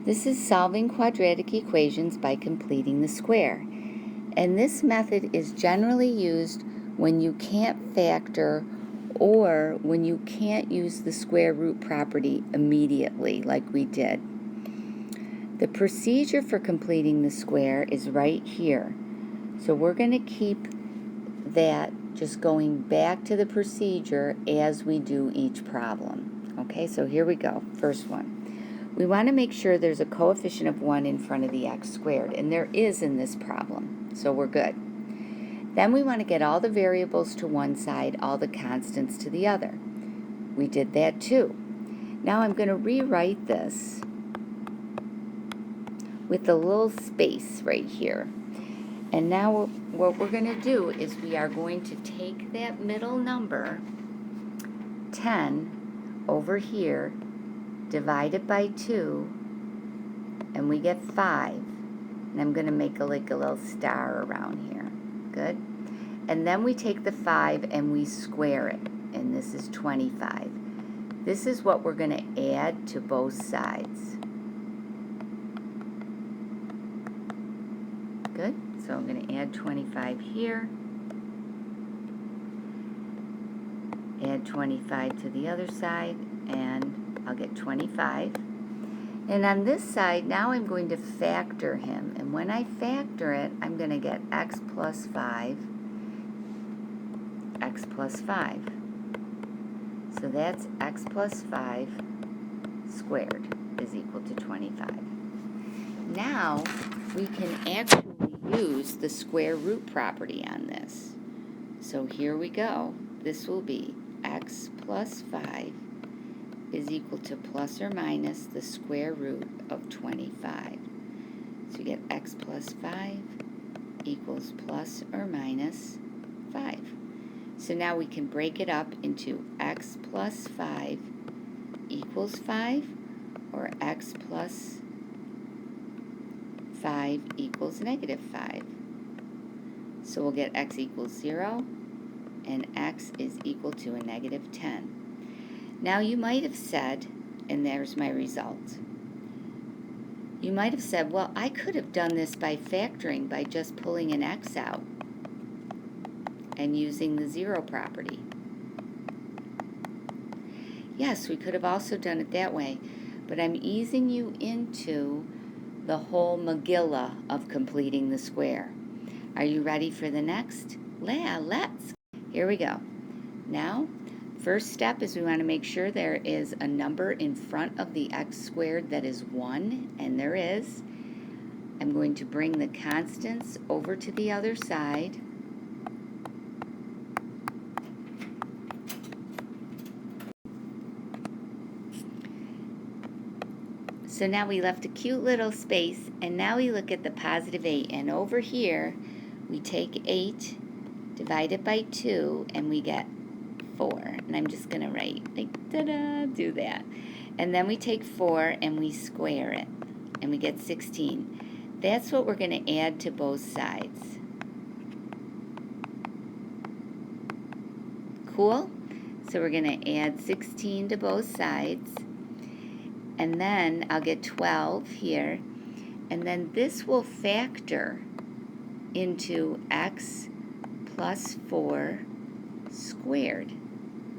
This is solving quadratic equations by completing the square. And this method is generally used when you can't factor or when you can't use the square root property immediately like we did. The procedure for completing the square is right here. So we're going to keep that just going back to the procedure as we do each problem. Okay, so here we go. First one. We want to make sure there's a coefficient of 1 in front of the x squared, and there is in this problem, so we're good. Then we want to get all the variables to one side, all the constants to the other. We did that too. Now I'm going to rewrite this with a little space right here. And now what we're going to do is we are going to take that middle number, 10, over here, divide it by 2, and we get 5. And I'm going to make a little star around here. Good. And then we take the 5 and we square it, and this is 25. This is what we're going to add to both sides. Good. So I'm going to add 25 here. Add 25 to the other side, and I'll get 25. And on this side, now I'm going to factor him. And when I factor it, I'm going to get x plus 5, x plus 5. So that's x plus 5 squared is equal to 25. Now, we can actually use the square root property on this. So here we go. This will be x plus 5 is equal to plus or minus the square root of 25. So you get x plus 5 equals plus or minus 5. So now we can break it up into x plus 5 equals 5 or x plus 5 equals negative 5. So we'll get x equals 0 and x is equal to a negative 10. Now you might have said, and there's my result, you might have said, well, I could have done this by factoring by just pulling an x out and using the 0 property. Yes, we could have also done it that way, but I'm easing you into the whole Megillah of completing the square. Are you ready for the next? Let's. Here we go. Now, first step is we want to make sure there is a number in front of the x squared that is 1, and there is. I'm going to bring the constants over to the other side. So now we left a cute little space, and now we look at the positive 8, and over here we take 8, divide it by 2, and we get 4. And I'm just going to write, like, ta-da, do that. And then we take 4 and we square it, and we get 16. That's what we're going to add to both sides. Cool? So we're going to add 16 to both sides. And then I'll get 12 here. And then this will factor into x plus 4 squared.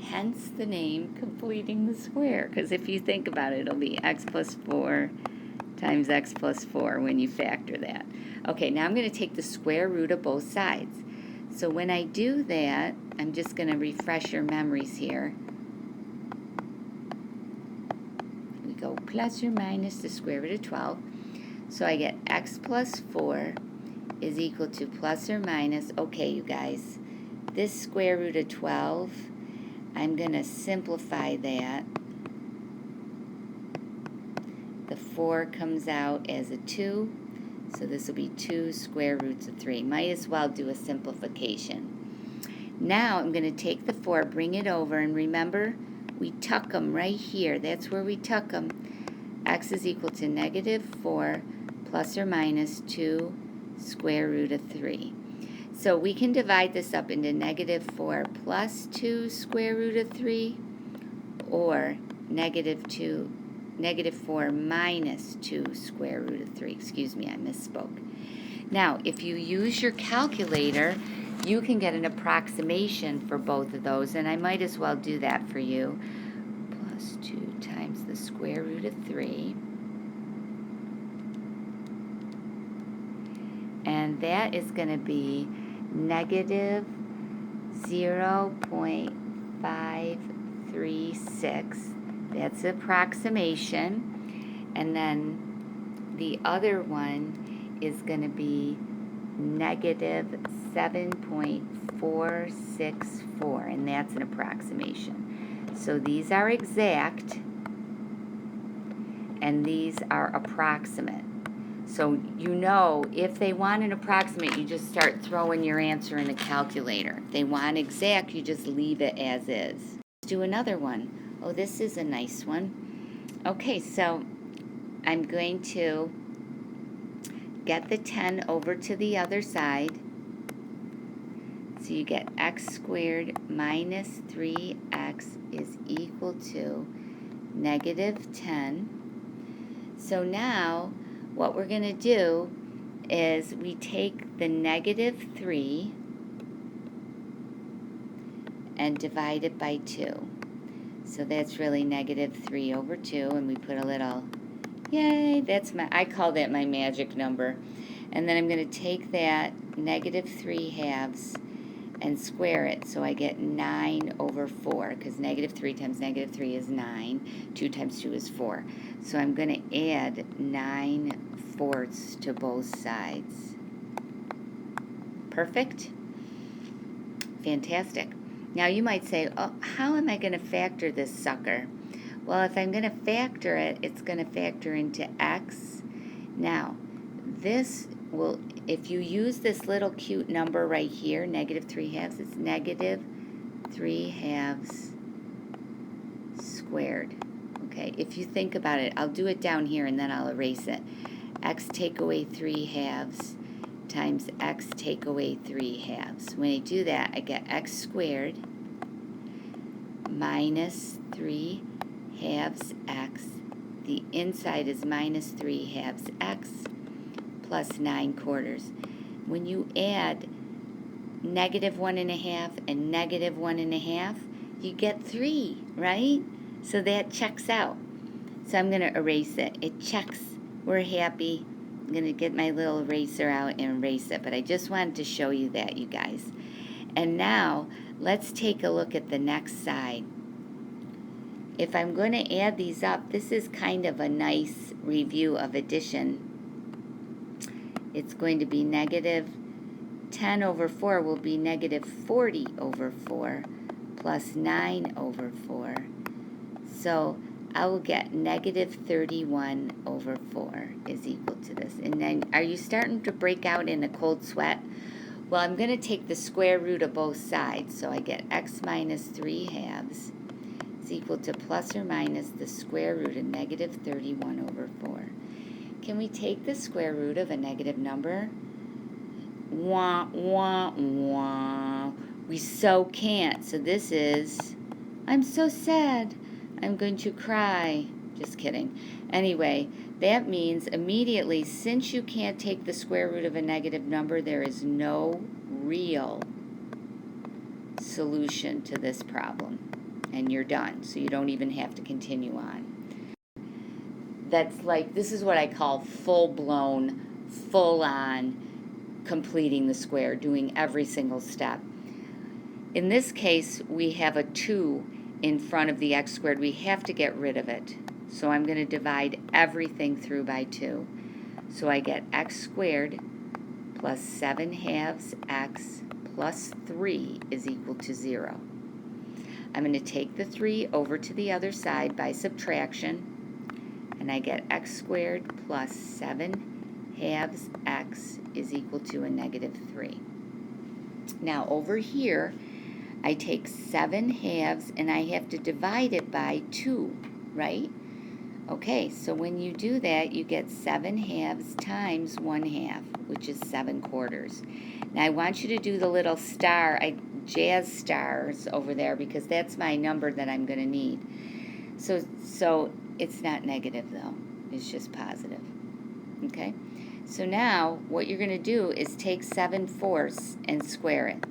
Hence the name completing the square. Because if you think about it, it'll be x plus 4 times x plus 4 when you factor that. Okay, now I'm going to take the square root of both sides. So when I do that, I'm just going to refresh your memories here. We go plus or minus the square root of 12. So I get x plus 4 is equal to plus or minus, okay, you guys, this square root of 12, I'm going to simplify that. The 4 comes out as a 2, so this will be 2 square roots of 3. Might as well do a simplification. Now I'm going to take the 4, bring it over, and remember, we tuck them right here. That's where we tuck them. X is equal to negative 4 plus or minus 2 square root of 3. So we can divide this up into negative 4 plus 2 square root of 3 or negative 2 negative 4 minus 2 square root of 3. Excuse me, I misspoke. Now, if you use your calculator, you can get an approximation for both of those, and I might as well do that for you. Plus 2 times the square root of 3. And that is going to be negative 0.536. That's approximation. And then the other one is going to be negative 7.464, and that's an approximation. So these are exact, and these are approximate. So you know, if they want an approximate, you just start throwing your answer in the calculator. If they want exact, you just leave it as is. Let's do another one. Oh, this is a nice one. Okay, so I'm going to get the 10 over to the other side. So you get x squared minus 3x is equal to negative 10. So now what we're going to do is we take the negative 3 and divide it by 2. So that's really negative 3 over 2, and we put a little, yay, I call that my magic number. And then I'm going to take that negative 3 halves and square it, so I get 9 over 4, because negative 3 times negative 3 is 9. 2 times 2 is 4. So I'm going to add 9/4 to both sides. Perfect? Fantastic. Now you might say, oh, how am I going to factor this sucker? Well, if I'm going to factor it, it's going to factor into x. Now, this will, if you use this little cute number right here, negative 3 halves, it's negative 3 halves squared. Okay, if you think about it, I'll do it down here and then I'll erase it. X take away 3 halves times x take away 3 halves. When I do that, I get x squared minus 3 halves x. The inside is minus 3 halves x plus 9/4. When you add negative 1.5 and negative 1.5, you get 3, right? So that checks out. So I'm going to erase it. It checks. We're happy. I'm going to get my little eraser out and erase it. But I just wanted to show you that, you guys. And now, let's take a look at the next side. If I'm going to add these up, this is kind of a nice review of addition. It's going to be negative 10 over 4 will be negative 40 over 4 plus 9 over 4. So I will get negative 31 over 4 is equal to this. And then, are you starting to break out in a cold sweat? Well, I'm going to take the square root of both sides. So I get x minus 3 halves is equal to plus or minus the square root of negative 31 over 4. Can we take the square root of a negative number? Wah, wah, wah. We so can't. So this is, I'm so sad. I'm going to cry. Just kidding. Anyway, that means immediately, since you can't take the square root of a negative number, there is no real solution to this problem. And you're done. So you don't even have to continue on. That's like, this is what I call full-blown, full-on completing the square, doing every single step. In this case, we have a 2 in front of the x squared. We have to get rid of it. So I'm going to divide everything through by 2. So I get x squared plus 7 halves x plus 3 is equal to 0. I'm going to take the 3 over to the other side by subtraction, and I get x squared plus 7 halves x is equal to a negative 3. Now over here, I take 7 halves and I have to divide it by 2, right? Okay, so when you do that, you get 7 halves times 1/2, which is 7/4. Now I want you to do the little star, jazz stars over there, because that's my number that I'm going to need. So It's not negative though, it's just positive. Okay, so now what you're going to do is take 7/4 and square it.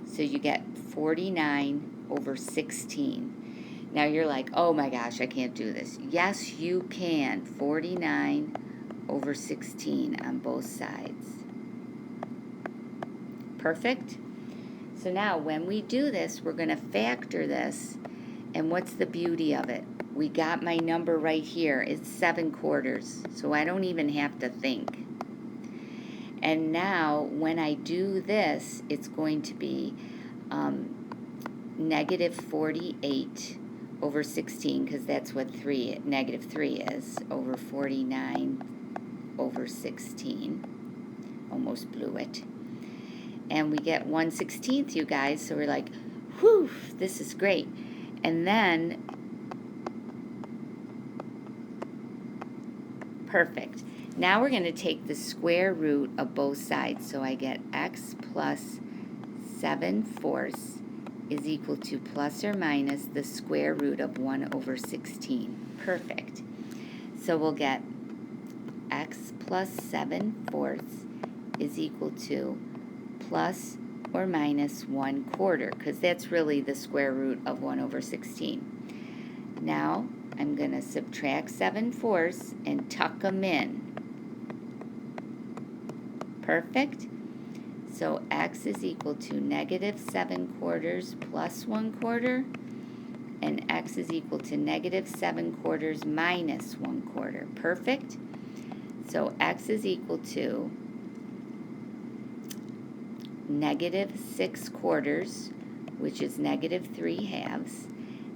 So you get 49/16. Now you're like, oh my gosh, I can't do this. Yes, you can. 49/16 on both sides. Perfect? So now when we do this, we're going to factor this. And what's the beauty of it? We got my number right here. It's 7/4. So I don't even have to think. And now when I do this, it's going to be negative 48/16, because that's what negative 3 is, over 49/16. Almost blew it. And we get 1/16, you guys, so we're like, whew, this is great. And then, perfect. Now we're going to take the square root of both sides. So I get x plus 7/4 is equal to plus or minus the square root of 1/16. Perfect. So we'll get x plus 7/4 is equal to plus or minus 1/4, because that's really the square root of 1/16. Now I'm going to subtract 7/4 and tuck them in. Perfect. So x is equal to negative 7/4 plus 1/4, and x is equal to negative 7/4 minus 1/4. Perfect. So x is equal to negative 6/4, which is negative 3/2,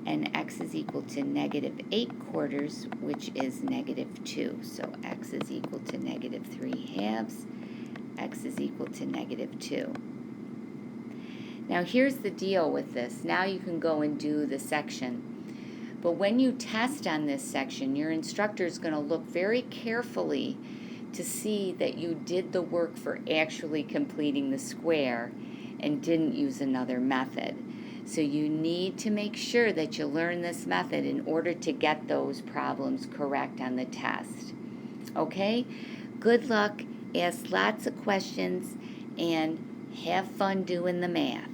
and x is equal to negative 8/4, which is negative 2. So x is equal to negative 3/2, x is equal to negative 2. Now here's the deal with this. Now you can go and do the section. But when you test on this section, your instructor is going to look very carefully to see that you did the work for actually completing the square and didn't use another method. So you need to make sure that you learn this method in order to get those problems correct on the test. Okay? Good luck. Ask lots of questions and have fun doing the math.